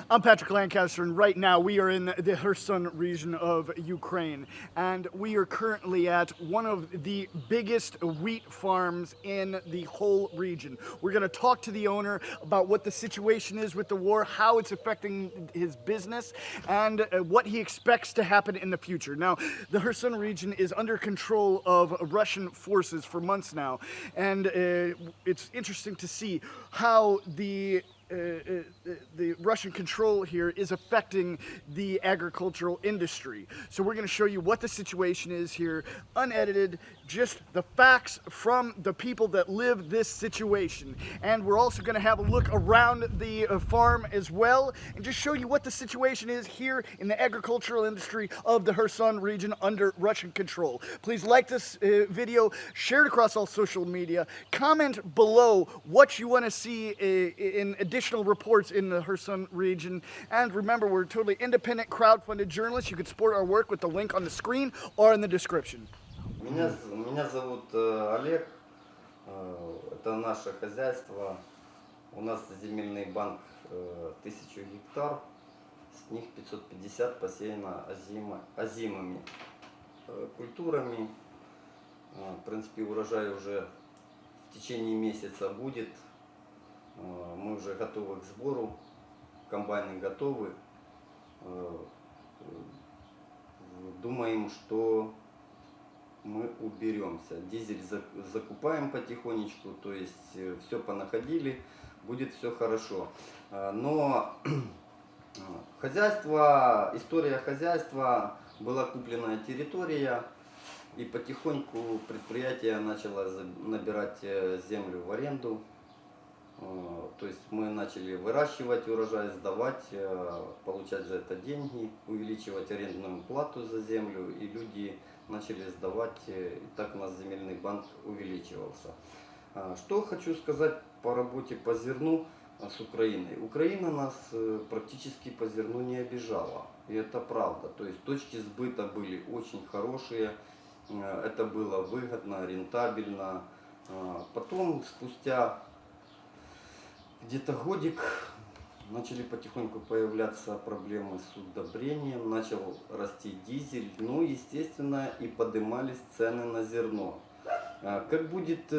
I'm Patrick Lancaster, and right now we are in the Kherson region of Ukraine, and we are currently at one of the biggest wheat farms in the whole region. We're going to talk to the owner about what the situation is with the war, how it's affecting his business, and what he expects to happen in the future. Now, the Kherson region is under control of Russian forces for months now, and it's interesting to see how the Russian control here is affecting the agricultural industry. So we're going to show you what the situation is here, unedited, just the facts from the people that live this situation. And we're also going to have a look around the farm as well, and just show you what the situation is here in the agricultural industry of the Kherson region under Russian control. Please like this video, share it across all social media, comment below what you want to see in additional reports in the Kherson region. And remember, we're totally independent, crowd-funded journalists. You can support our work with the link on the screen or in the description. Меня зовут Олег, это наше хозяйство. У нас земельный банк 1000 гектар, с них 550 посеяно озимыми культурами. В принципе, урожай уже в течение месяца будет. Мы уже готовы к сбору, комбайны готовы. Думаем, что мы уберемся. Дизель закупаем потихонечку, то есть все понаходили, будет все хорошо. Но хозяйство, история хозяйства, была купленная территория, и потихоньку предприятие начало набирать землю в аренду. То есть мы начали выращивать урожай, сдавать, получать за это деньги, увеличивать арендную плату за землю, и люди начали сдавать, и так у нас земельный банк увеличивался. Что хочу сказать по работе по зерну с Украиной. Украина нас практически по зерну не обижала, и это правда. То есть точки сбыта были очень хорошие, это было выгодно, рентабельно. Потом, спустя где-то годик, начали потихоньку появляться проблемы с удобрением, начал расти дизель, ну, естественно, и поднимались цены на зерно. Как будет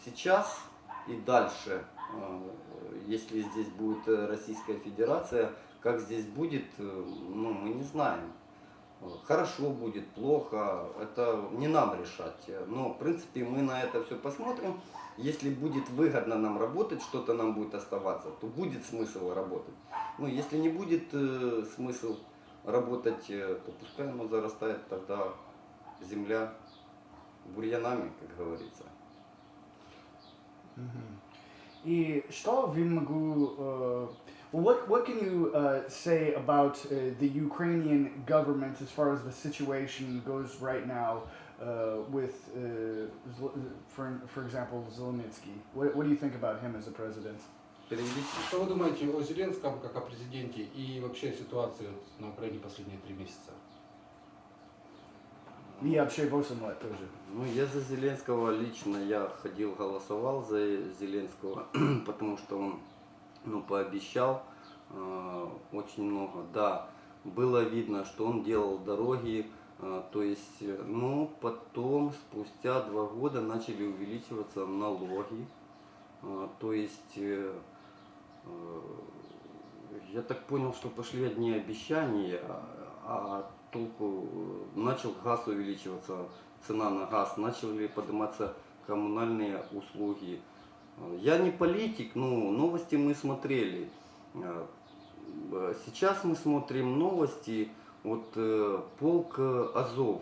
сейчас и дальше, если здесь будет Российская Федерация, как здесь будет, ну, мы не знаем. Хорошо будет, плохо, это не нам решать. Но, в принципе, мы на это все посмотрим. Если будет выгодно нам работать, что-то нам будет оставаться, то будет смысл работать. Ну, если не будет смысл работать, то пускай оно зарастает тогда земля бурьянами, как говорится. И что вы могу... What can you say about the Ukrainian government as far as the situation goes right now with, for example, Zelensky? What do you think about him as a president? Что вы думаете о Зеленском как о президенте и вообще ситуации на Украине последние 3 месяца? И вообще 8 лет тоже. Ну, я за Зеленского лично, я ходил, голосовал за Зеленского, потому что он, ну, пообещал очень много. Да, было видно, что он делал дороги, то есть, ну, потом, спустя 2 года начали увеличиваться налоги, то есть, я так понял, что пошли одни обещания, а толку, начал газ увеличиваться, цена на газ, начали подниматься коммунальные услуги. Я не политик, но новости мы смотрели. Сейчас мы смотрим новости, вот полк Азов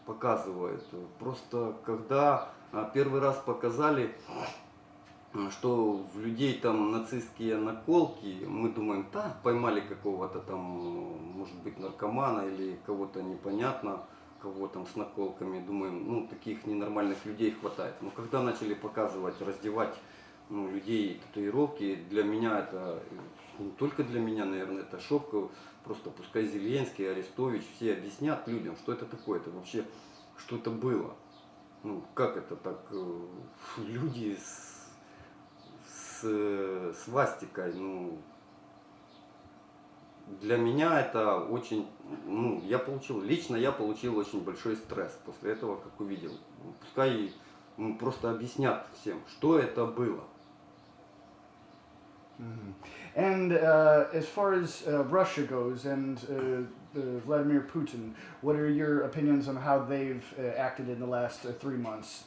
показывает. Просто когда первый раз показали, что в людей там нацистские наколки, мы думаем, да, поймали какого-то там, может быть, наркомана или кого-то непонятно, кого там с наколками, думаем, ну, таких ненормальных людей хватает. Но когда начали показывать, раздевать, ну, людей татуировки, для меня это, не только для меня, наверное, это шок. Просто пускай Зеленский, Арестович, все объяснят людям, что это такое, это вообще, что это было. Ну, как это так, люди с свастикой, ну, для меня это очень, ну, лично я получил очень большой стресс после этого, как увидел. Пускай просто объяснят всем, что это было. And as far as Russia goes and Vladimir Putin, what are your opinions on how they've acted in the last 3 months?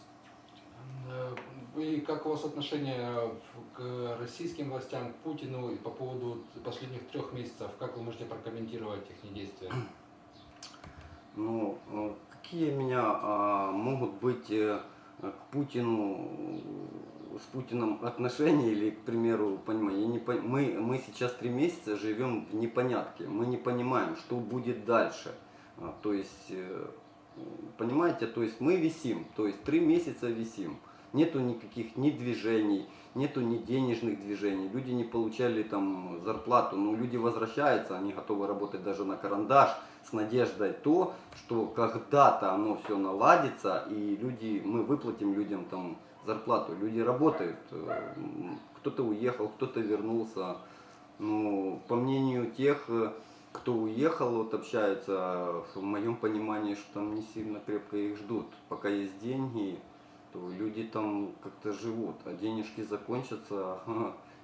И как у вас отношение к российским властям, к Путину и по поводу последних 3 месяцев? Как вы можете прокомментировать их действия? Ну, какие у меня могут быть к Путину, с Путиным отношения или, к примеру, понимаю, мы сейчас 3 месяца живем в непонятке, мы не понимаем, что будет дальше. То есть, понимаете, то есть мы висим, то есть 3 месяца висим. Нету никаких ни движений, нету ни денежных движений, люди не получали там зарплату, но люди возвращаются, они готовы работать даже на карандаш с надеждой то, что когда-то оно все наладится и мы выплатим людям там зарплату. Люди работают, кто-то уехал, кто-то вернулся. Ну, по мнению тех, кто уехал, вот общаются, в моем понимании, что там не сильно крепко их ждут. Пока есть деньги, то люди там как-то живут, а денежки закончатся,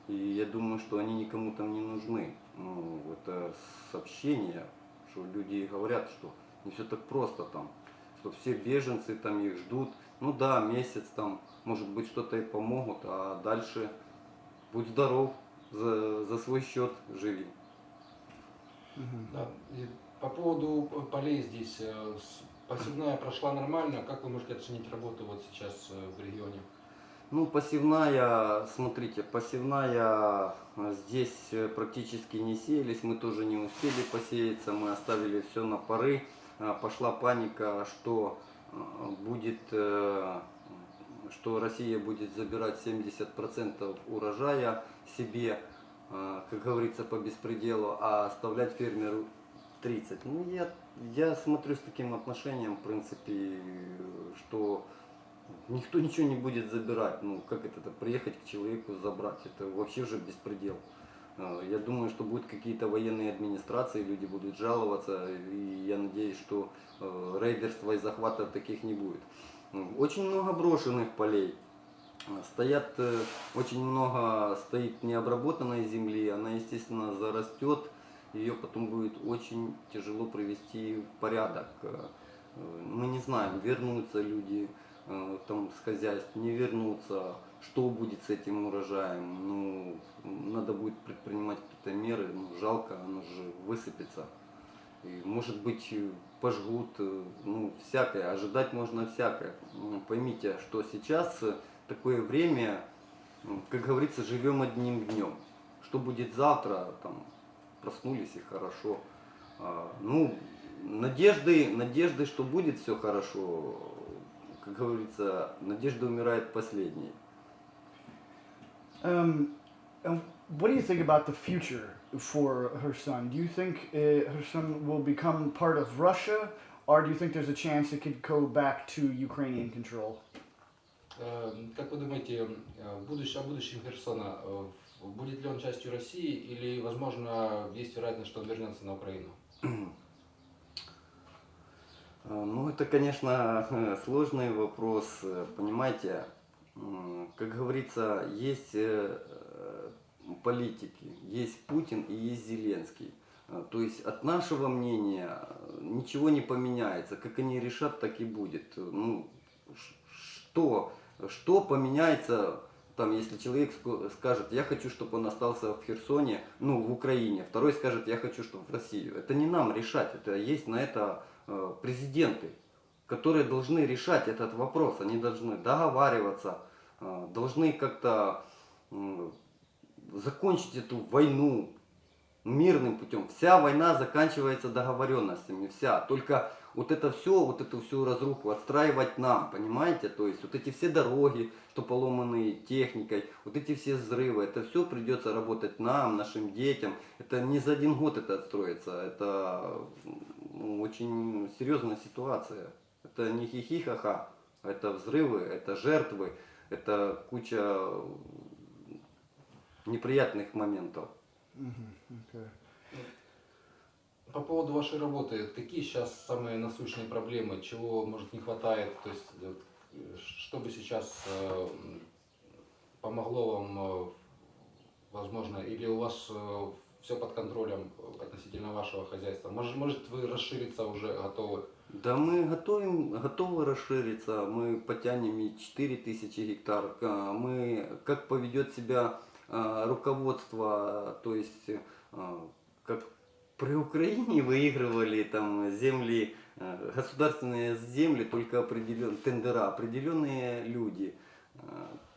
и я думаю, что они никому там не нужны. Ну, это сообщение, что люди говорят, что не все так просто там, что все беженцы там их ждут. Ну да, месяц там, может быть, что-то и помогут, а дальше будь здоров, за свой счет живи. Да. И по поводу полей здесь, посевная прошла нормально. Как вы можете оценить работу вот сейчас в регионе? Ну, посевная, смотрите, посевная здесь практически не сеялись, мы тоже не успели посеяться, мы оставили все на поры. Пошла паника, что будет, что Россия будет забирать 70% урожая себе, как говорится, по беспределу, а оставлять фермеру 30%. Ну, я смотрю с таким отношением, в принципе, что никто ничего не будет забирать. Ну, как это приехать к человеку забрать? Это вообще уже беспредел. Я думаю, что будут какие-то военные администрации, люди будут жаловаться, и я надеюсь, что рейдерства и захватов таких не будет. Очень много брошенных полей. Очень много стоит необработанной земли, она, естественно, зарастет, ее потом будет очень тяжело привести в порядок. Мы не знаем, вернутся люди там с хозяйств, не вернутся, что будет с этим урожаем. Ну, надо будет предпринимать какие-то меры, ну, жалко, оно же высыпется. И, может быть, пожгут, ну, всякое, ожидать можно всякое. Поймите, что сейчас такое время, как говорится, живем одним днем. Что будет завтра, там, проснулись и хорошо. Ну, надежды, что будет все хорошо, как говорится, надежда умирает последней. What do you think about the future for Kherson? Do you think Kherson will become part of Russia, or do you think there's a chance it could go back to Ukrainian control? Как вы думаете, о будущем Херсона, будет ли он частью России или, возможно, есть вероятность, что он вернется на Украину? Ну, это, конечно, сложный вопрос. Понимаете, как говорится, есть политики, есть Путин и есть Зеленский. То есть от нашего мнения ничего не поменяется. Как они решат, так и будет. Ну, что поменяется, там, если человек скажет, я хочу, чтобы он остался в Херсоне, ну, в Украине, второй скажет, я хочу, чтобы в Россию. Это не нам решать, это есть на это президенты, которые должны решать этот вопрос. Они должны договариваться, должны как-то закончить эту войну мирным путем. Вся война заканчивается договоренностями, вся. Только вот эту всю разруху отстраивать нам, понимаете? То есть вот эти все дороги, что поломанные техникой, вот эти все взрывы, это все придется работать нам, нашим детям. Это не за один год это отстроится, это очень серьезная ситуация. Это не хихи-ха-ха, это взрывы, это жертвы, это куча неприятных моментов. Okay. По поводу вашей работы, какие сейчас самые насущные проблемы, чего, может, не хватает, то есть, что бы сейчас помогло вам, возможно, или у вас все под контролем относительно вашего хозяйства? Может вы расшириться уже готовы? Да мы готовы расшириться, мы потянем и 4000 гектар. Мы, как поведет себя руководство, то есть как при Украине выигрывали там земли, государственные земли, только тендера, определенные люди.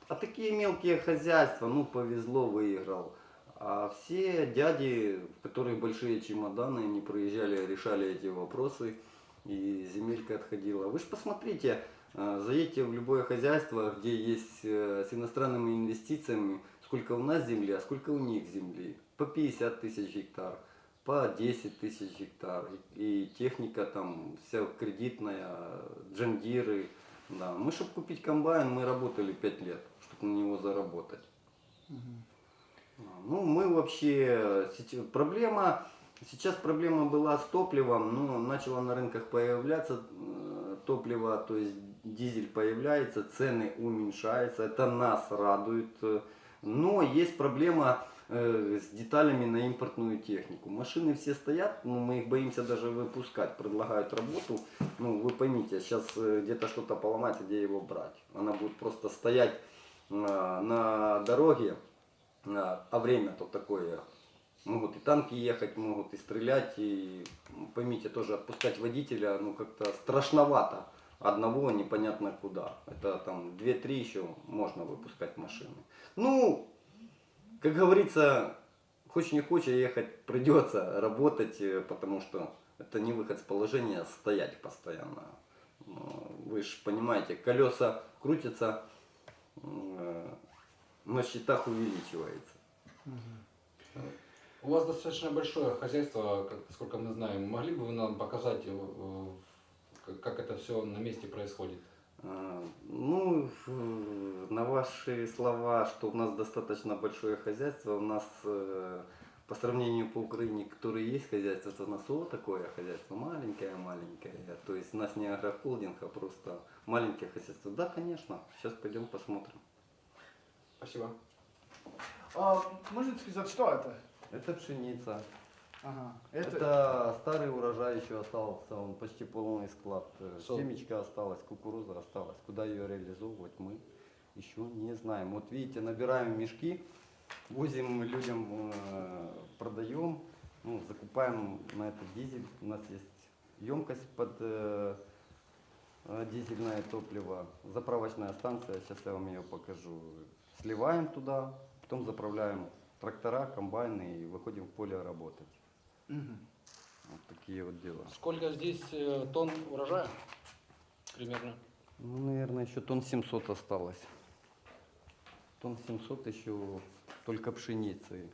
А такие мелкие хозяйства, ну повезло, выиграл. А все дяди, у которых большие чемоданы, они проезжали, решали эти вопросы, и земелька отходила. Вы же посмотрите, заедьте в любое хозяйство, где есть с иностранными инвестициями, сколько у нас земли, а сколько у них земли. По 50 тысяч гектар, по 10 тысяч гектар. И техника там вся кредитная, джандиры. Да. Мы, чтобы купить комбайн, мы работали 5 лет, чтобы на него заработать. Ну, мы вообще, сейчас проблема была с топливом, но начало на рынках появляться топливо, то есть дизель появляется, цены уменьшаются, это нас радует. Но есть проблема с деталями на импортную технику. Машины все стоят, но мы их боимся даже выпускать, предлагают работу. Ну, вы поймите, сейчас где-то что-то поломается, где его брать. Она будет просто стоять на дороге. А время-то такое, могут и танки ехать, могут и стрелять, и поймите, тоже отпускать водителя, ну как-то страшновато, одного непонятно куда. Это там 2-3 еще можно выпускать машины. Ну, как говорится, хочешь не хочешь, ехать придется, работать, потому что это не выход с положения, стоять постоянно. Вы же понимаете, колеса крутятся, на счетах увеличивается. У вас достаточно большое хозяйство, сколько мы знаем. Могли бы вы нам показать, как это все на месте происходит? Ну, на ваши слова, что у нас достаточно большое хозяйство, у нас по сравнению по Украине, которые есть хозяйство, то у нас вот такое хозяйство, маленькое. То есть у нас не агрохолдинг, а просто маленькое хозяйство. Да, конечно, сейчас пойдем посмотрим. Спасибо. Можно сказать, что это? Это пшеница. Ага. Это старый урожай еще остался, он почти полный склад. Сол. Семечка осталась, кукуруза осталась. Куда ее реализовывать, мы еще не знаем. Вот видите, набираем мешки, возим людям, продаем, ну, закупаем на этот дизель. У нас есть емкость под дизельное топливо, заправочная станция, сейчас я вам ее покажу. Сливаем туда, потом заправляем трактора, комбайны и выходим в поле работать. Вот такие вот дела. Сколько здесь тонн урожая примерно? Ну, наверное, еще тонн 700 осталось. Тонн 700 еще только пшеницы.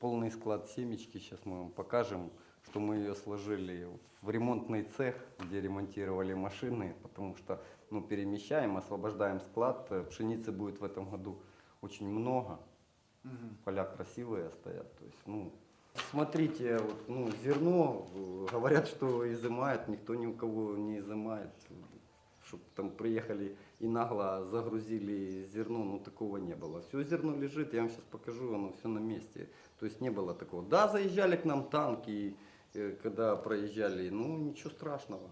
Полный склад семечки, сейчас мы вам покажем, что мы ее сложили в ремонтный цех, где ремонтировали машины, потому что ну, перемещаем, освобождаем склад. Пшеницы будет в этом году очень много. Поля красивые стоят. То есть, ну, смотрите, вот, ну, зерно, говорят, что изымают, никто ни у кого не изымает. Чтобы там приехали и нагло загрузили зерно, ну такого не было. Все зерно лежит, я вам сейчас покажу, оно все на месте. То есть не было такого. Да, заезжали к нам танки, когда проезжали, ну ничего страшного.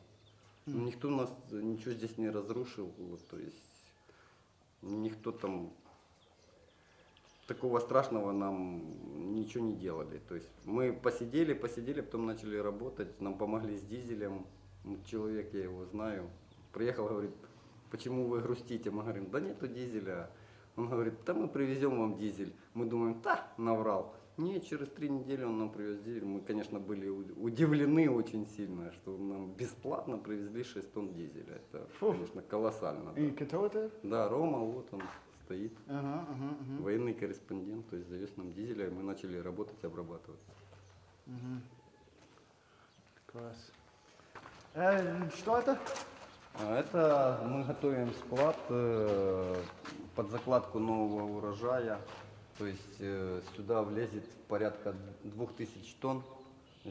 Никто нас ничего здесь не разрушил, вот, то есть никто там такого страшного нам ничего не делали. То есть мы посидели, потом начали работать, нам помогли с дизелем. Человек, я его знаю, приехал, говорит, почему вы грустите? Мы говорим, да нету дизеля. Он говорит, да мы привезем вам дизель. Мы думаем, да, наврал. Нет, через 3 недели он нам привез дизель. Мы, конечно, были удивлены очень сильно, что нам бесплатно привезли 6 тонн дизеля. Это, конечно, колоссально. И Да. кто это? Да, Рома, вот он стоит. Ага. Военный корреспондент, то есть завез нам дизеля, и мы начали работать, обрабатывать. Класс. Что это? Это мы готовим склад под закладку нового урожая. То есть сюда влезет порядка 2000 тонн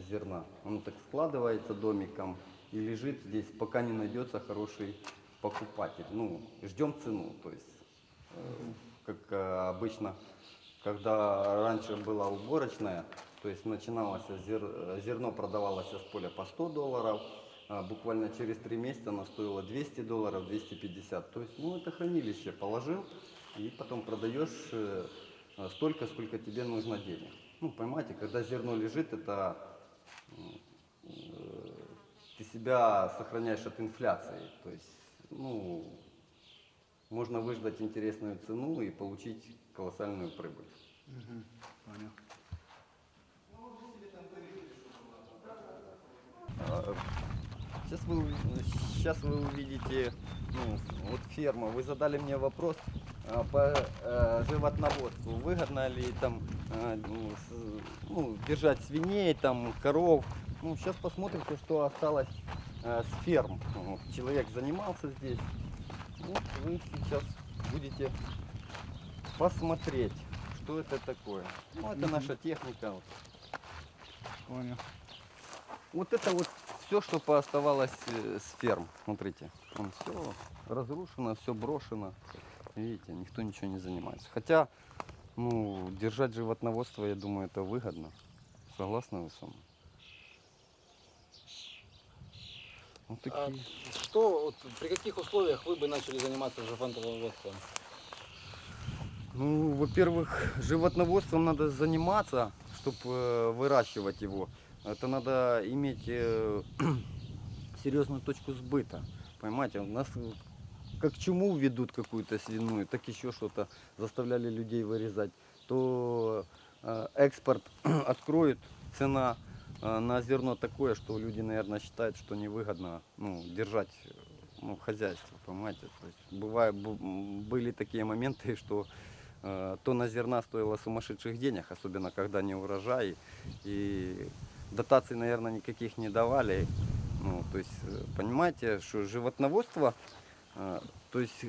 зерна. Он так складывается домиком и лежит здесь, пока не найдется хороший покупатель. Ну, ждем цену. То есть, как обычно, когда раньше была уборочная, то есть начиналось зерно продавалось с поля по $100, а буквально через 3 месяца оно стоило $200, 250. То есть, ну, это хранилище положил и потом продаешь столько, сколько тебе нужно денег. Ну, понимаете, когда зерно лежит, это ты себя сохраняешь от инфляции. То есть, ну, можно выждать интересную цену и получить колоссальную прибыль. Понял. Сейчас вы увидите, ну, вот ферма. Вы задали мне вопрос по животноводству. Выгодно ли там держать свиней, там, коров. Ну, сейчас посмотрите, что осталось с ферм. Вот, человек занимался здесь. Вот вы сейчас будете посмотреть, что это такое. Ну, это наша техника. Вот. Понял. Вот это вот все, что пооставалось с ферм. Смотрите, все разрушено, все брошено. Видите, никто ничего не занимается. Хотя, ну, держать животноводство, я думаю, это выгодно. Согласны вы со мной? Вот такие. Что, вот, при каких условиях вы бы начали заниматься животноводством? Ну, во-первых, животноводством надо заниматься, чтобы выращивать его. Это надо иметь серьезную точку сбыта. Понимаете, у нас как чуму ведут какую-то свиную, так еще что-то заставляли людей вырезать. То экспорт откроет, цена на зерно такое, что люди, наверное, считают, что невыгодно, ну, держать, ну, хозяйство, понимаете. То есть были такие моменты, что тонна зерна стоила сумасшедших денег, особенно когда не урожай. И дотаций, наверное, никаких не давали. Ну, то есть, понимаете, что животноводство, то есть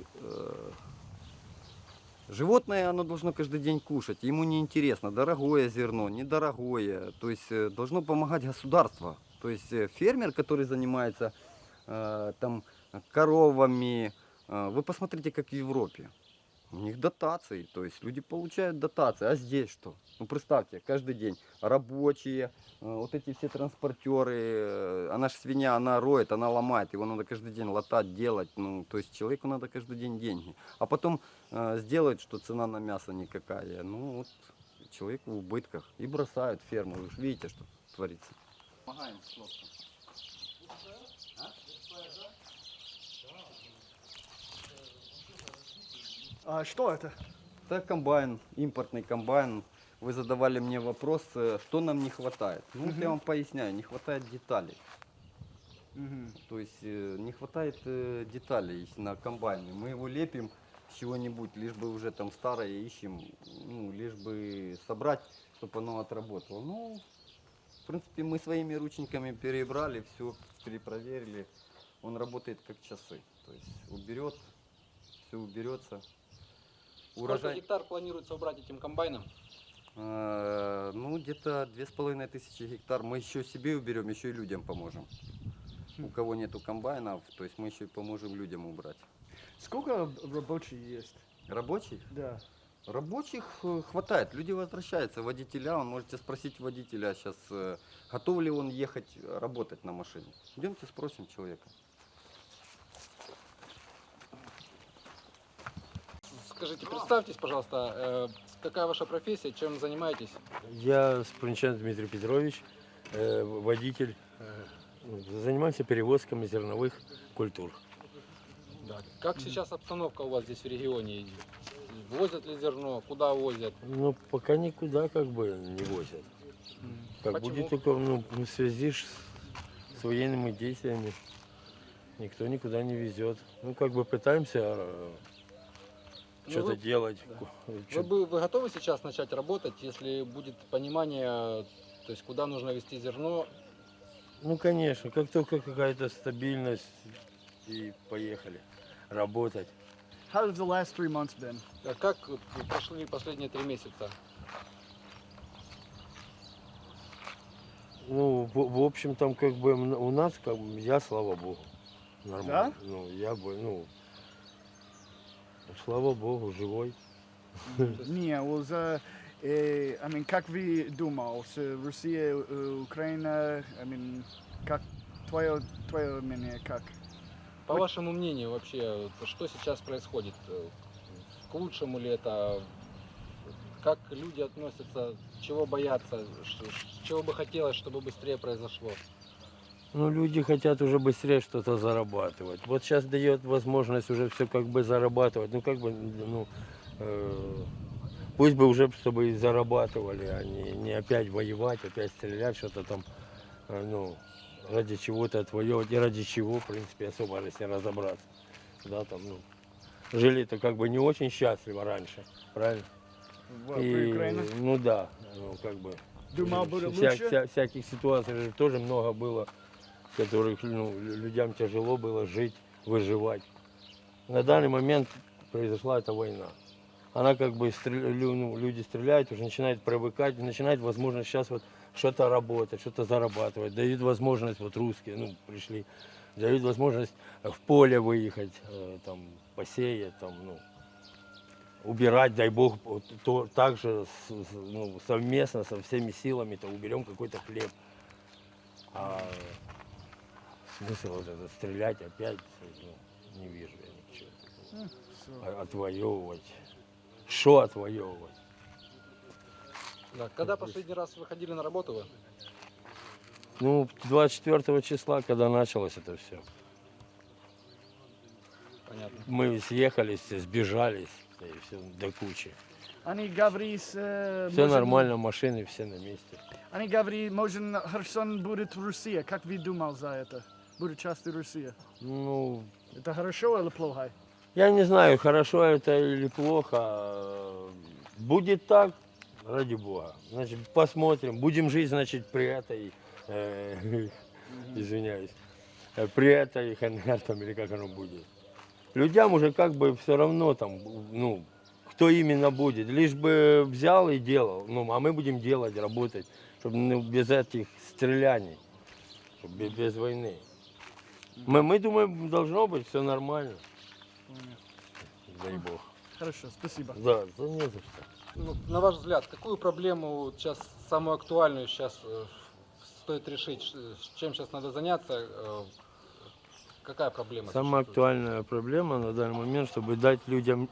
животное, оно должно каждый день кушать. Ему не интересно, дорогое зерно, недорогое. То есть должно помогать государство. То есть фермер, который занимается там коровами, вы посмотрите, как в Европе. У них дотации, то есть люди получают дотации, а здесь что? Ну, представьте, каждый день рабочие, вот эти все транспортеры, она же свинья, она роет, она ломает, его надо каждый день латать, делать, ну, то есть человеку надо каждый день деньги. А потом сделают, что цена на мясо никакая, ну вот человек в убытках и бросают ферму, вы же видите, что творится. Помогаем с хлопцем. А что это? Это комбайн, импортный комбайн. Вы задавали мне вопрос, что нам не хватает. Ну, вот я вам поясняю, не хватает деталей. То есть не хватает деталей на комбайне. Мы его лепим с чего-нибудь, лишь бы уже там старое ищем, ну, лишь бы собрать, чтобы оно отработало. Ну, в принципе, мы своими ручниками перебрали, все перепроверили. Он работает как часы. То есть уберет, все уберется. Сколько гектар планируется убрать этим комбайном? Ну, где-то 2500 гектар. Мы еще себе уберем, еще и людям поможем. У кого нету комбайнов, то есть мы еще и поможем людям убрать. Сколько рабочих есть? Рабочих? Да. Рабочих хватает. Люди возвращаются. Водителя, он можете спросить водителя сейчас, готов ли он ехать работать на машине. Идемте спросим человека. Скажите, представьтесь, пожалуйста, какая ваша профессия, чем занимаетесь? Я Спрунчан Дмитрий Петрович, водитель. Занимаемся перевозками зерновых культур. Да. Как сейчас обстановка у вас здесь в регионе? Возят ли зерно? Куда возят? Но пока никуда как бы не возят. Как Почему? будет только в связи с военными действиями. Никто никуда не везет. Ну как бы пытаемся что-то вы- делать. Вы готовы сейчас начать работать, если будет понимание, то есть куда нужно везти зерно? Ну конечно, как только какая-то стабильность и поехали работать. How have the last 3 months been? Как прошли последние 3 месяца? Ну, в общем, там как бы у нас, как бы, я, слава богу, нормально. Да? Ну, я бы, ну, слава богу, живой. Не, I mean, как вы думал, с Россия, Украина, I mean, как твое мнение, как? По вашему мнению вообще, что сейчас происходит? К лучшему ли это? Как люди относятся? Чего боятся? Чего бы хотелось, чтобы быстрее произошло? Ну, люди хотят уже быстрее что-то зарабатывать. Вот сейчас дает возможность уже все как бы зарабатывать. Ну, как бы, ну, пусть бы уже, чтобы и зарабатывали, а не опять воевать, опять стрелять, что-то там, ну, ради чего-то отвоевывать. И ради чего, в принципе, особо, если разобраться. Да, там, ну, жили-то как бы не очень счастливо раньше, правильно? В Украине? Ну да, ну, как бы. Думал, будет лучше? Всяких ситуаций же тоже много было, в которых, ну, людям тяжело было жить, выживать. На данный момент произошла эта война. Она как бы, ну, люди стреляют, уже начинают привыкать, начинают возможность сейчас вот что-то работать, что-то зарабатывать. Дают возможность, вот русские, ну, пришли, дают возможность в поле выехать, там, посеять, там, ну, убирать, дай бог, вот, то, также ну, совместно со всеми силами-то уберем какой-то хлеб. А смысл вот это стрелять опять, ну, не вижу я ничего. Отвоевывать. Что отвоевывать? Да. Когда последний раз выходили на работу вы? Ну, 24 числа, когда началось это все. Понятно. Мы съехались, сбежались, и все до кучи. Они говорят, Все нормально, машины все на месте. Они говорят, может, Херсон будет Россия. Как вы думал за это? Будет частью России. Ну, Это хорошо или плохо? я не знаю, хорошо это или плохо. Будет так, ради бога. Значит, посмотрим. Будем жить, значит, при этой, извиняюсь, при этой ХНР там, или как оно будет. Людям уже как бы все равно там, ну, кто именно будет. Лишь бы взял и делал. Ну, а мы будем делать, работать, чтобы, ну, без этих стреляний, чтобы без войны. Мы думаем, должно быть все нормально. Дай бог. Хорошо, спасибо. Да, не за что. Ну, на ваш взгляд, какую проблему сейчас, самую актуальную сейчас стоит решить? Чем сейчас надо заняться? Какая проблема? Самая существует? актуальная проблема на данный момент, чтобы дать людям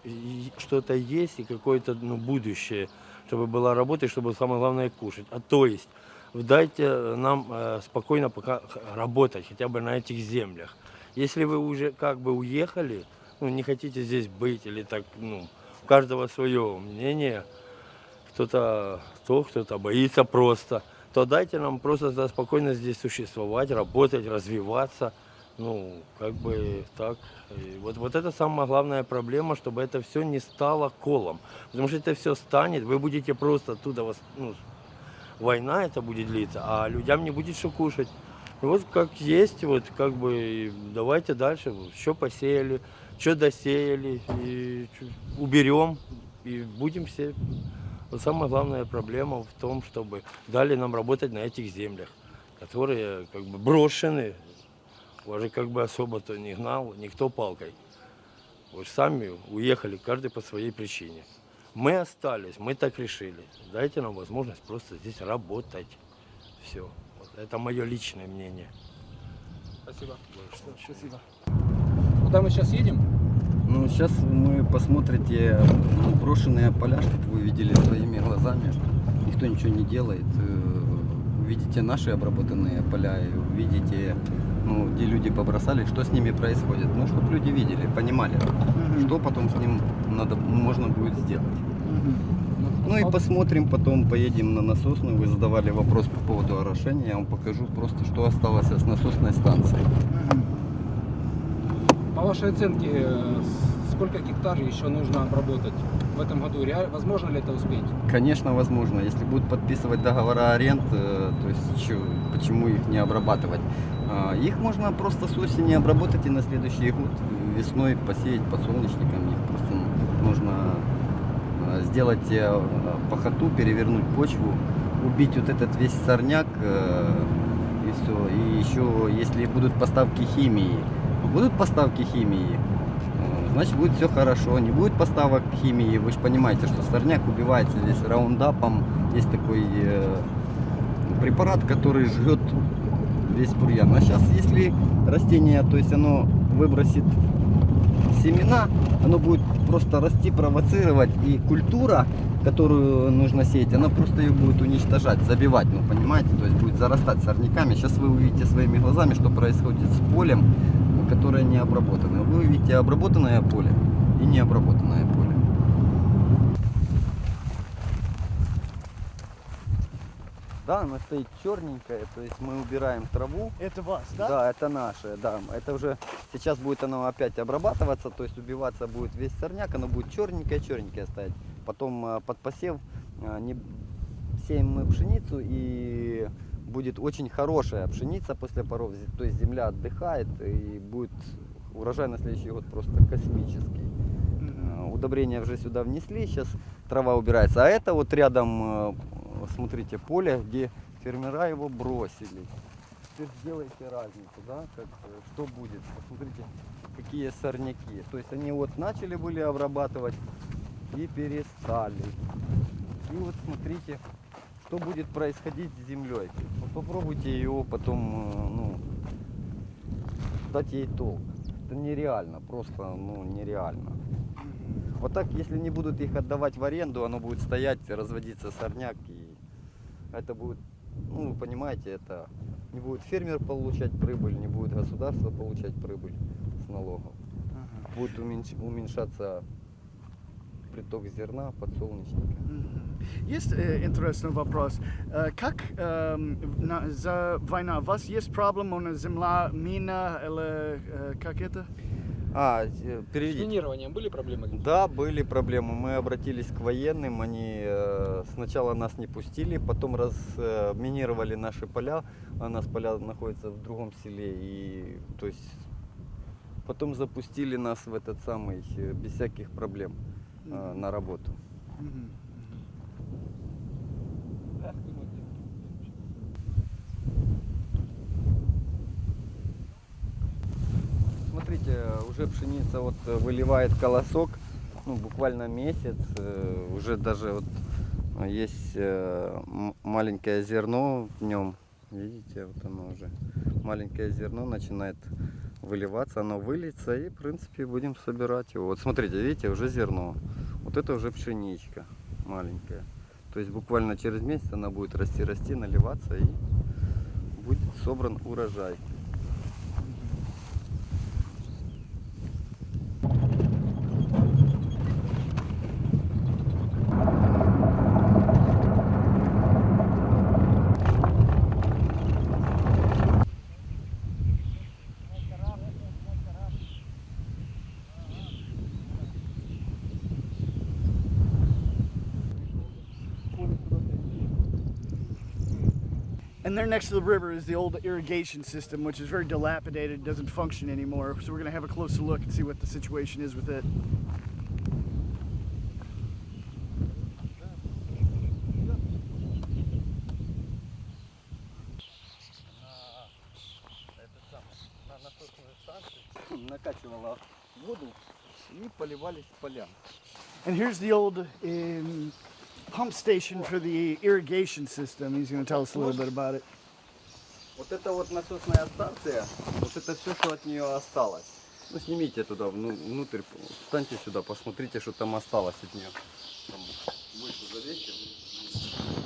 что-то есть и какое-то, ну, будущее, чтобы была работа и чтобы самое главное кушать. А то есть дайте нам спокойно пока работать, хотя бы на этих землях. Если вы уже как бы уехали, ну, не хотите здесь быть или так, ну, у каждого свое мнение, кто-то кто-то боится просто, то дайте нам просто спокойно здесь существовать, работать, развиваться. Ну, как бы так. И вот это самая главная проблема, чтобы это все не стало колом. Потому что это все станет, вы будете просто оттуда, ну, война это будет длиться, а людям не будет что кушать. И вот как есть, вот как бы давайте дальше, что посеяли, что досеяли, и уберем, и будем все. Вот самая главная проблема в том, чтобы дали нам работать на этих землях, которые как бы брошены. Уже как бы особо-то не гнал, никто палкой. Вот сами уехали, каждый по своей причине. Мы остались, мы так решили. Дайте нам возможность просто здесь работать. Все. Вот это мое личное мнение. Спасибо. Спасибо. Куда мы сейчас едем? Ну, сейчас мы посмотрите, ну, брошенные поля, чтобы вы видели своими глазами, что никто ничего не делает. Увидите наши обработанные поля, и увидите, ну, где люди побросали, что с ними происходит. Ну, чтобы люди видели, понимали, что потом с ним можно будет сделать. Ну и посмотрим, потом поедем на насосную. Вы задавали вопрос по поводу орошения. Я вам покажу просто, что осталось с насосной станции. По вашей оценке, сколько гектаров еще нужно обработать в этом году? Возможно ли это успеть? Конечно, возможно. Если будут подписывать договора аренд, то есть почему их не обрабатывать? Их можно просто с осени обработать и на следующий год весной посеять подсолнечником. Их просто нужно сделать пахоту, перевернуть почву, убить вот этот весь сорняк и все. И еще, если будут поставки химии, значит будет все хорошо. Не будет поставок химии, вы же понимаете, что сорняк убивается здесь раундапом. Есть такой препарат, который жжет весь бурьян. А сейчас, если растение, то есть оно выбросит семена, оно будет просто расти, провоцировать, и культура, которую нужно сеять, она просто ее будет уничтожать, забивать, ну понимаете, то есть будет зарастать сорняками. Сейчас вы увидите своими глазами, что происходит с полем, которое не обработано. Вы увидите обработанное поле и необработанное поле. Да, она стоит черненькая, то есть мы убираем траву. Это вас, да? Да, это наше, да. Это уже сейчас будет оно опять обрабатываться, то есть убиваться будет весь сорняк, оно будет черненькое стоять. Потом под посев сеем мы пшеницу, и будет очень хорошая пшеница после паров. То есть земля отдыхает, и будет урожай на следующий год просто космический. Удобрения уже сюда внесли, сейчас трава убирается. А это вот рядом, смотрите, поле, где фермера его бросили. Теперь сделайте разницу, да, что будет. Посмотрите, какие сорняки. То есть они вот начали были обрабатывать и перестали. И вот смотрите, что будет происходить с землей. Вот попробуйте ее потом, дать ей толк. Это нереально, просто, нереально. Вот так, если не будут их отдавать в аренду, оно будет стоять, разводиться сорняк, и это будет, вы понимаете, это не будет фермер получать прибыль, не будет государство получать прибыль с налогов. Будет уменьшаться приток зерна, подсолнечника. Есть интересный вопрос. Как за война? У вас есть проблема, земля, мина, или как это? С Переведите. минированием были проблемы? Да, были проблемы. Мы обратились к военным, они сначала нас не пустили, потом разминировали наши поля, а у нас поля находятся в другом селе, и то есть потом запустили нас в этот самый, без всяких проблем, на работу. Смотрите, уже пшеница вот выливает колосок, буквально месяц, уже даже вот есть маленькое зерно в нем, видите, вот оно уже, маленькое зерно начинает выливаться, оно выльется, и в принципе будем собирать его. Вот смотрите, видите, уже зерно, вот это уже пшеничка маленькая, то есть буквально через месяц она будет расти, наливаться, и будет собран урожай. And there next to the river is the old irrigation system, which is very dilapidated, doesn't function anymore. So we're going to have a closer look and see what the situation is with it. Накачивала воду и поливались поля. And here's the old pump station for the irrigation system. He's going to tell us a little bit about it. Вот это вот насосная станция, вот это все, что от нее осталось. Снимите туда внутрь, встаньте сюда, посмотрите, что там осталось от нее. Там выше залезьте.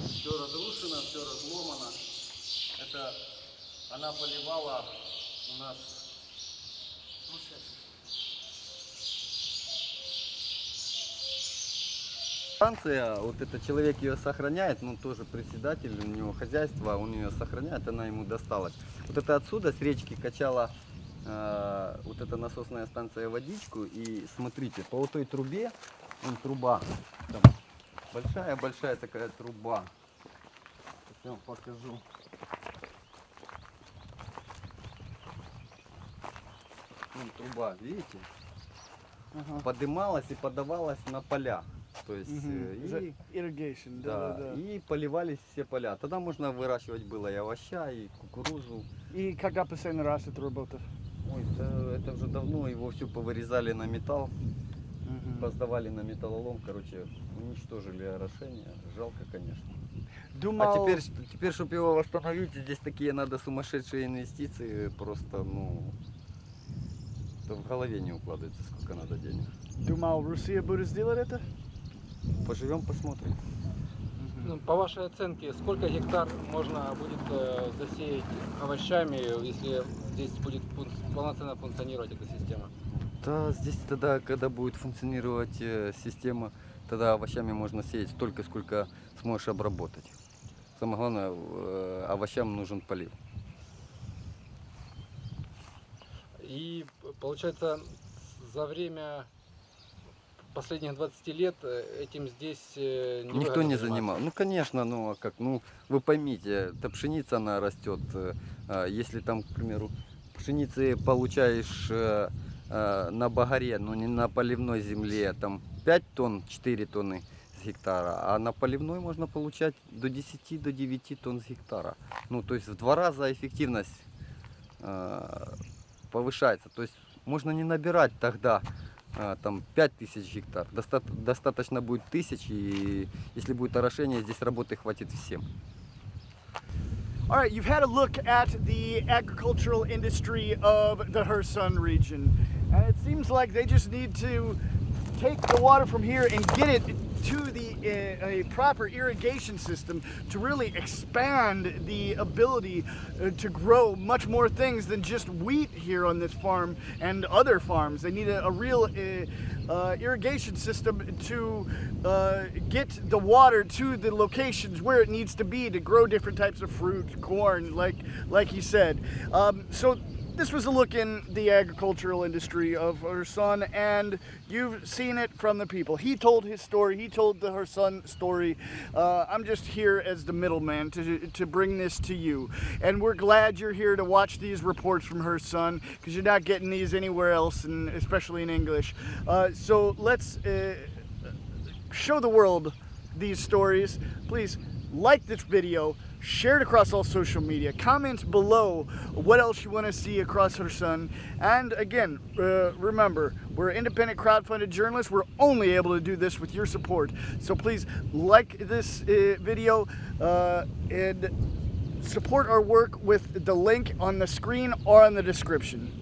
Все разрушено, все разломано. Это она поливала у нас. Станция, вот этот человек ее сохраняет, тоже председатель, у него хозяйство, он ее сохраняет, она ему досталась. Вот это отсюда с речки качала вот эта насосная станция водичку, и смотрите, по вот той трубе, труба, там большая такая труба. Сейчас я вам покажу. Труба, видите? Подымалась и подавалась на поля. То есть, Is и, that irrigation? да, и поливались все поля. Тогда можно выращивать было и овоща, и кукурузу. И когда последний раз это работа? Ой, это уже давно, его все повырезали на металл, поздавали на металлолом, короче, уничтожили орошение. Жалко, конечно. Думал... А теперь, чтобы его восстановить, здесь такие надо сумасшедшие инвестиции, просто, ну, это в голове не укладывается, сколько надо денег. Думал, Россия будет сделать это? Поживем, посмотрим. Ну, по вашей оценке, сколько гектар можно будет засеять овощами, если здесь будет полноценно функционировать эта система? Да, здесь тогда, когда будет функционировать система, тогда овощами можно сеять столько, сколько сможешь обработать. Самое главное, овощам нужен полив. И получается, за время последних 20 лет этим здесь Никто не занимал. Ну, конечно, ну, а как, ну, вы поймите, эта пшеница, она растет, если там, к примеру, пшеницы получаешь на багаре, ну, не на поливной земле, там 5 тонн, 4 тонны с гектара, а на поливной можно получать до 10, до 9 тонн с гектара. Ну, то есть в 2 раза эффективность повышается. То есть можно не набирать тогда там 5000 гектар. Достаточно будет 1000, и если будет орошение, здесь работы хватит всем. All right, you've had a look at the agricultural industry of the Kherson region. And it seems like they just need to take the water from here and get it to the a proper irrigation system to really expand the ability to grow much more things than just wheat here on this farm and other farms. They need a real irrigation system to get the water to the locations where it needs to be to grow different types of fruit, corn, like he said. So this was a look in the agricultural industry of Kherson, and you've seen it from the people. He told his story, he told the Kherson story. I'm just here as the middleman to bring this to you. And we're glad you're here to watch these reports from Kherson, because you're not getting these anywhere else, and especially in English. So let's show the world these stories. Please like this video, share it across all social media, comment below what else you want to see across Kherson. And again, remember, we're independent crowdfunded journalists. We're only able to do this with your support. So please like this video and support our work with the link on the screen or in the description.